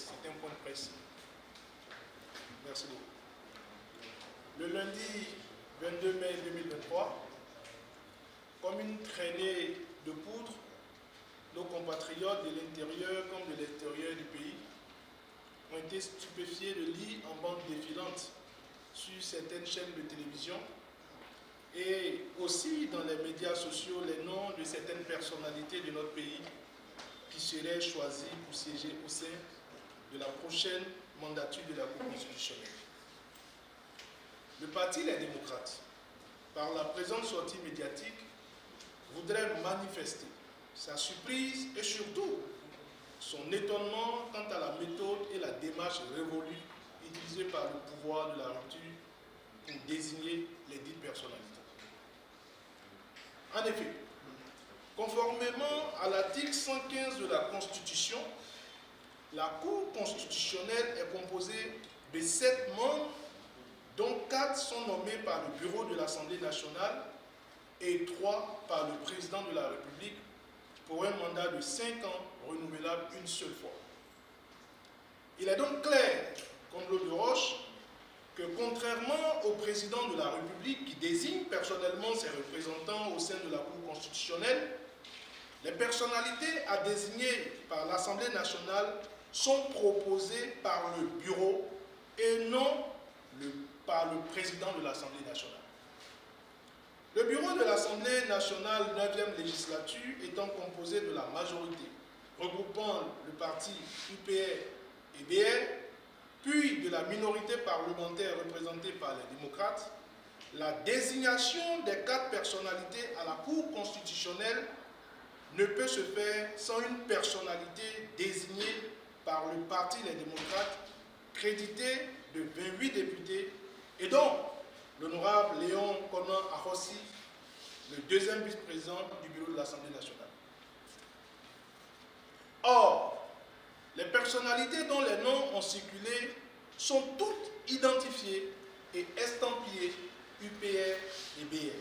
C'est un point précis. Merci beaucoup. Le lundi 22 mai 2023, comme une traînée de poudre, nos compatriotes de l'intérieur comme de l'extérieur du pays ont été stupéfiés de lire en bande défilante sur certaines chaînes de télévision et aussi dans les médias sociaux les noms de certaines personnalités de notre pays qui seraient choisies pour siéger au sein de la prochaine mandature de la Cour constitutionnelle. Le Parti Les Démocrates, par la présente sortie médiatique, voudrait manifester sa surprise et surtout son étonnement quant à la méthode et la démarche révolue utilisée par le pouvoir de la rupture pour désigner les dites personnalités. En effet, conformément à l'article 115 de la Constitution, la Cour constitutionnelle est composée de 7 membres, dont 4 sont nommés par le Bureau de l'Assemblée nationale et 3 par le Président de la République pour un mandat de 5 ans renouvelable une seule fois. Il est donc clair, comme l'eau de roche, que contrairement au Président de la République qui désigne personnellement ses représentants au sein de la Cour constitutionnelle, les personnalités à désigner par l'Assemblée nationale sont proposées par le Bureau et non par le Président de l'Assemblée nationale. Le Bureau de l'Assemblée nationale 9e législature étant composé de la majorité, regroupant le parti UPR et BR, puis de la minorité parlementaire représentée par les démocrates, la désignation des 4 personnalités à la Cour constitutionnelle ne peut se faire sans une personnalité désignée par le parti Les Démocrates, crédité de 28 députés, et dont l'honorable Léon Conan Arossi, le 2e vice-président du bureau de l'Assemblée nationale. Or, les personnalités dont les noms ont circulé sont toutes identifiées et estampillées UPR et BR.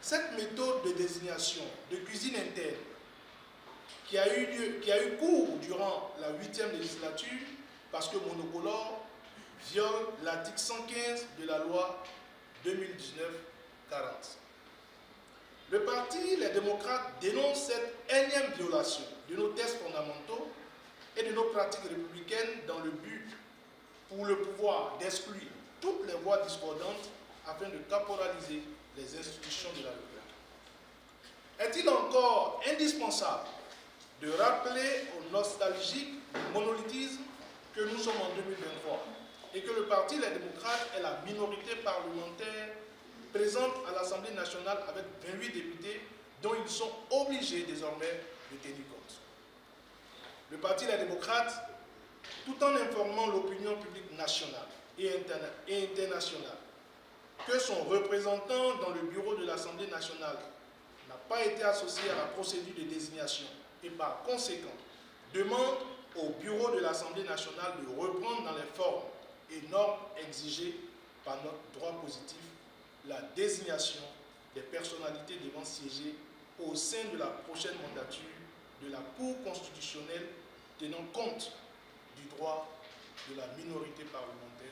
Cette méthode de désignation de cuisine interne qui a eu cours durant la 8e législature, parce que monocolore, viole l'article 115 de la loi 2019-40. Le parti Les Démocrates dénonce cette énième violation de nos textes fondamentaux et de nos pratiques républicaines dans le but pour le pouvoir d'exclure toutes les voix discordantes afin de caporaliser les institutions de la République. Est-il encore indispensable de rappeler aux nostalgiques du monolithisme que nous sommes en 2023 et que le Parti Les Démocrates est la minorité parlementaire présente à l'Assemblée nationale avec 28 députés dont ils sont obligés désormais de tenir compte. Le Parti Les Démocrates, tout en informant l'opinion publique nationale et internationale que son représentant dans le bureau de l'Assemblée nationale n'a pas été associé à la procédure de désignation et par conséquent demande au bureau de l'Assemblée nationale de reprendre dans les formes et normes exigées par notre droit positif la désignation des personnalités devant siéger au sein de la prochaine mandature de la Cour constitutionnelle tenant compte du droit de la minorité parlementaire